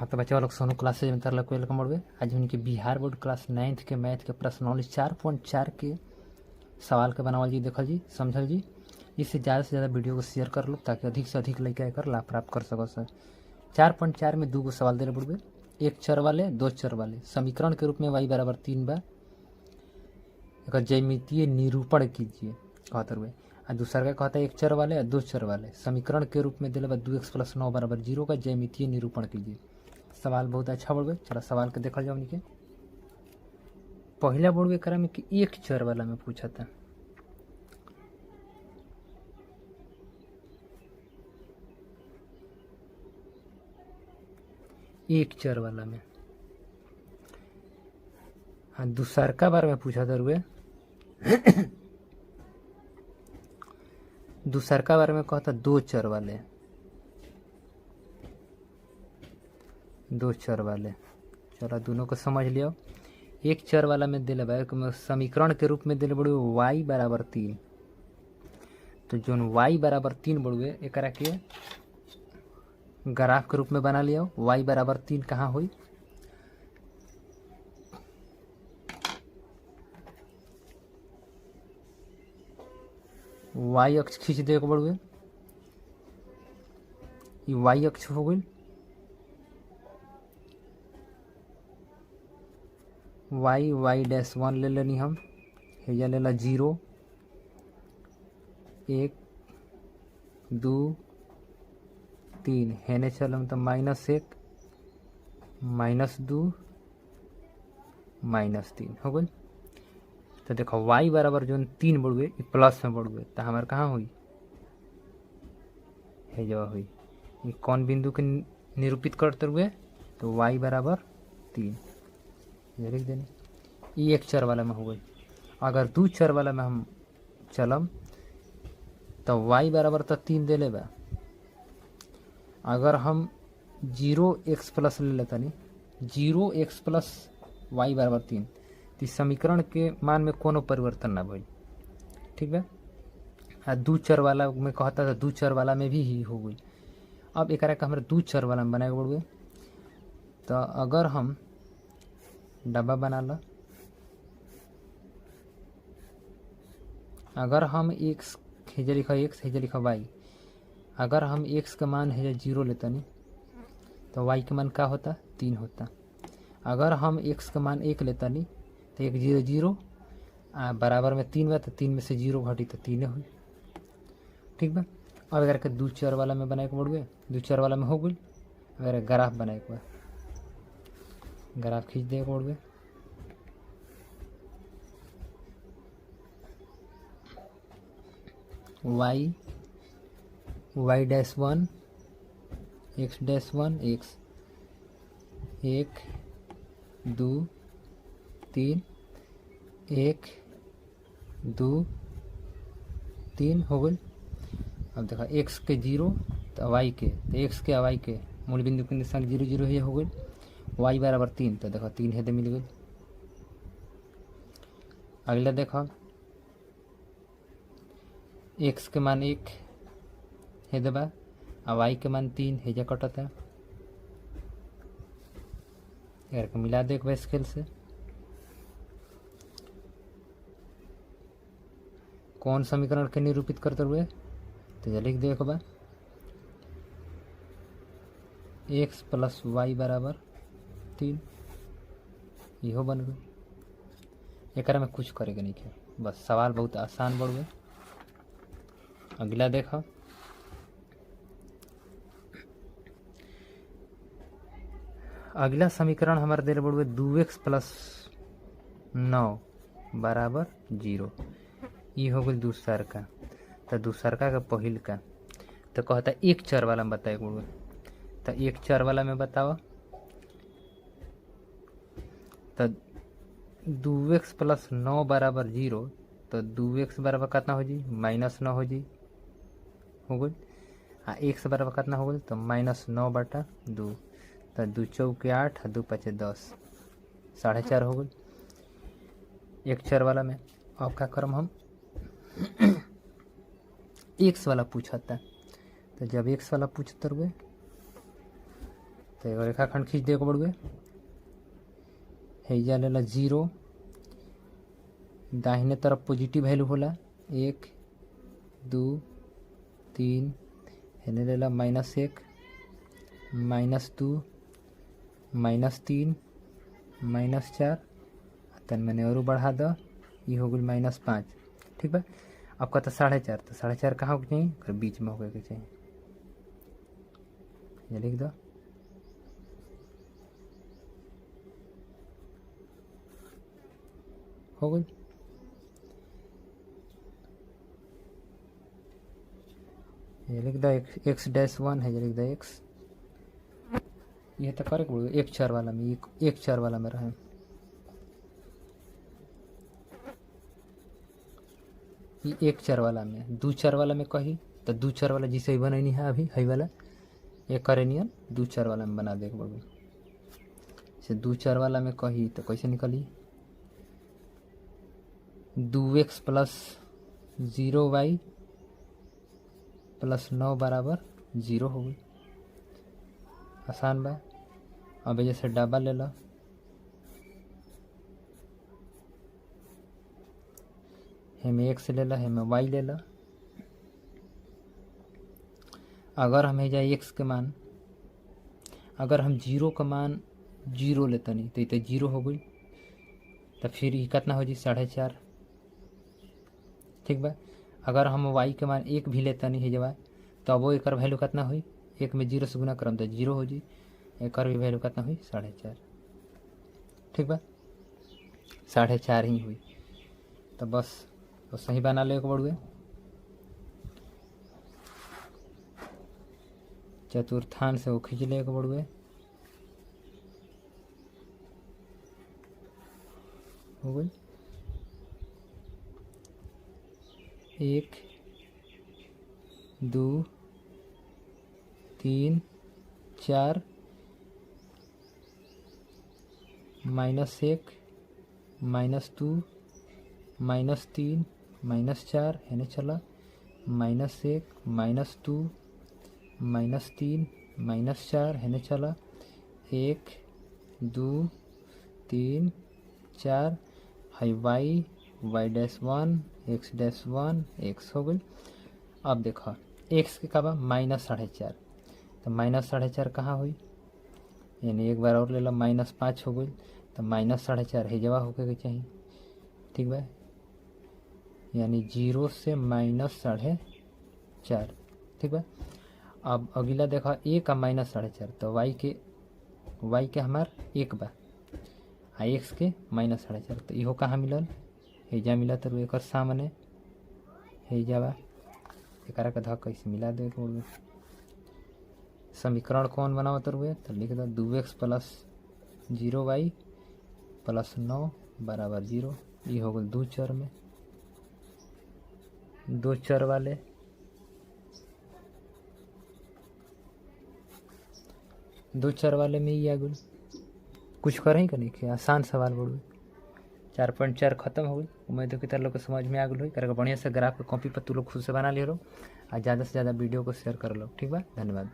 हाँ तो बच्चा लोग सोनू क्लासेज में तरह वेलकम बढ़े। आज उनके बिहार बोर्ड क्लास 9th के मैथ के प्रश्न नॉलेज 4.4 के सवाल के बनावल जी, देखल जी, समझल जी। इससे ज़्यादा से ज़्यादा वीडियो को शेयर कर लो ताकि अधिक से अधिक लड़का एकर लाभ प्राप्त कर सको सर। 4.4 में 2 सवाल दे बुढ़बे, एक चर वाले 2 चर वाले समीकरण के रूप में y बराबर 3 बा, एक ज्यामितीय निरूपण कीजिए कहते हुए। आ दूसरा का कहता है एक चर वाले और 2 चर वाले समीकरण के रूप में दिले बा 2x + 9 बराबर 0 का ज्यामितीय निरूपण कीजिए। सवाल बहुत अच्छा बढ़े, चलो सवाल के देखल जाओ। के पहला बढ़े करा में कि एक चर वाला में पूछा था, एक चर वाला में। हाँ दूसर का बारे में पूछा था रुए दूसर का बारे में कहता 2 चर वाले, 2 चर वाले। चलो दोनों को समझ लियो। एक चर वाला में दिले बा समीकरण के रूप में दिले बड़े y बराबर 3, तो जो y बराबर 3 बड़ुए एक के ग्राफ के रूप में बना लिया। y बराबर 3 कहाँ हुई, y अक्ष खींच दे बड़ुए, y अक्ष हो गई, y-1 ले लेनी हम, हेजा ले ला 0 1 2 3 हेने चलम तो -1 -2 -3 हो गई। तो देखो y बराबर जो 3 बढ़ुए प्लस में बढ़ुए तो हमारे कहाँ हुई, हेजवा हुई। ये कौन बिंदु के निरूपित करते हुए, तो y बराबर 3 ये लिख देने। ये एक चर वाला में हो गई। अगर 2 चर वाला में हम चलम तो y बराबर तो 3 दे ले बा। अगर हम 0x प्लस ले लेता नहीं, 0x प्लस y बराबर 3, तो समीकरण के मान में कोनो परिवर्तन ना भइल, ठीक है। आ 2 चर वाला में कहता था 2 चर वाला में भी ही हो गई। अब एक हमारे 2 चर वाला में बनाए पड़े, तो अगर हम डब्बा बना ला, अगर हम x हेजा लिखा x हेजा लिखा y, अगर हम x का मान हेजा 0 लेता नहीं तो y का मान क्या होता, 3 होता। अगर हम x का मान 1 लेता नहीं तो 1 0 0 बराबर में 3 बा, तो 3 में से 0 घटी तो 3 हुई, ठीक बा। अब अगर के 2 चर वाला में बनाए के बढ़ गए, 2 चर वाला में हो गई। अगर ग्राफ बनाए के ग्राफ खींच दे बढ़ गए, y-1 x-1 x 1 2 3 1 2 3 हो गई। अब देखा x के 0 तो y के, तो x के y के मूल बिंदु के निशान 0 0 ही हो गई। y बराबर 3, तो देखो 3 है तो मिल गई। अगला देखो x के मान 1 है दबा और y के मान 3 है, जा कटता है। यार को मिला दे स्केल से, कौन समीकरण के निरूपित करते हुए, तो जा लिख देखो बा x + y बराबर 3, इहो बन गई। एक में कुछ करेगा नहीं है, बस सवाल बहुत आसान बढ़ गए। अगला देखो अगला समीकरण हमारे दे बढ़े 2x + 9 बराबर 0, ये हो गई दूसर का। तो दूसर का पहिल का तो कहता एक चर वाला में बताए गुड़, तो एक चर वाला में बताओ। तो 2x + 9 बराबर 0, तो 2x बराबर कितना हो जी, -9 हो जी, हो गई। हाँ x बराबर कितना हो गई, तो -9/2, तो 2 चौके 8 2 5 10, 4.5 हो गई एक चर वाला में। अब क्या करम हम x वाला पूछता, तो जब x वाला पूछते हुए तो एगो रेखाखंड खींच दे बड़ुए। हैजा लेला 0, दाहिने तरफ पॉजिटिव वैल्यू होला 1 2 3, हेने लेला -1 -2 -3 -4, तन मैंने और बढ़ा दो, ये हो गई -5। ठीक बा। अब कहता 4.5, तो 4.5 कहाँ होके चाहिए, अगर बीच में होके चाहिए, ये लिख दो। हो गई। ये लिख दो x-1 है, ये लिख दो x। ये तो करेक्ट बोलो, एक चार वाला में, एक चार वाला में रहे। ये एक चार वाला में, दू चार वाला में कही तो दू चार वाला जिसे ही बनैनी है अभी है वाला, ये करेनियन दू चार वाला में बना दे बोलो। से दू चार वाला में कही तो कैसे निकली, 2x + 0y + 9 = 0 हो गई। आसान बा। अब जैसे डबल ले लो, हेमे x ले लो, हेमे y ले लो। अगर हम जा x के मान, अगर हम 0 का मान 0 लेते नहीं तो ये 0 हो गई, तो फिर ये कितना हो जी 4.5। ठीक बा। अगर हम y के मान 1 भी लेते नहीं है जब, तो वो एक वैल्यू कितना हुई, 1 में 0 से गुना करम तो 0 हो जी, एक भी वैल्यू कितना हुई 4.5। ठीक बा, 4.5 ही हुई। तो बस तो सही बना ले बड़ुए। चतुर्थांश से वो खींच ले बड़ुए। हो गई। 1 2 3 4 -1 -2 -3 -4 है चला, -1 -2 -3 -4 है चला, 1 2 3 4 है y-1 x-1 x हो गई। अब देखो x के कब -4.5, तो -4.5 कहाँ हुई, यानी एक बार और ले लो, -5 हो गई, तो -4.5 है जवाब होके चाहिए। ठीक बा, यानी 0 से -4.5। ठीक बा। अब अगला देखो a का -4.5, तो y के हमार 1 बा, आ x के -4.5, तो इहो कहाँ मिलल, हेजा मिला, तो एक सामने हेजा बा, एक का धक कैसे मिला दे। समीकरण कौन बनाओ तो लिख दो 2x + 0y + 9 = 0। ये हो गल 2 चर में, 2 चर वाले। दो चर वाले में ही आ गई। कुछ करें कि नहीं कि आसान सवाल बोलू। 4.4 खत्म हो गई। उम्मीद है कि तार लोग को समझ में आ गई करके बढ़िया से ग्राफ के कॉपी पर तू लोग खुद से बना ले लो, और ज़्यादा से ज़्यादा वीडियो को शेयर कर लो। ठीक बा, धन्यवाद।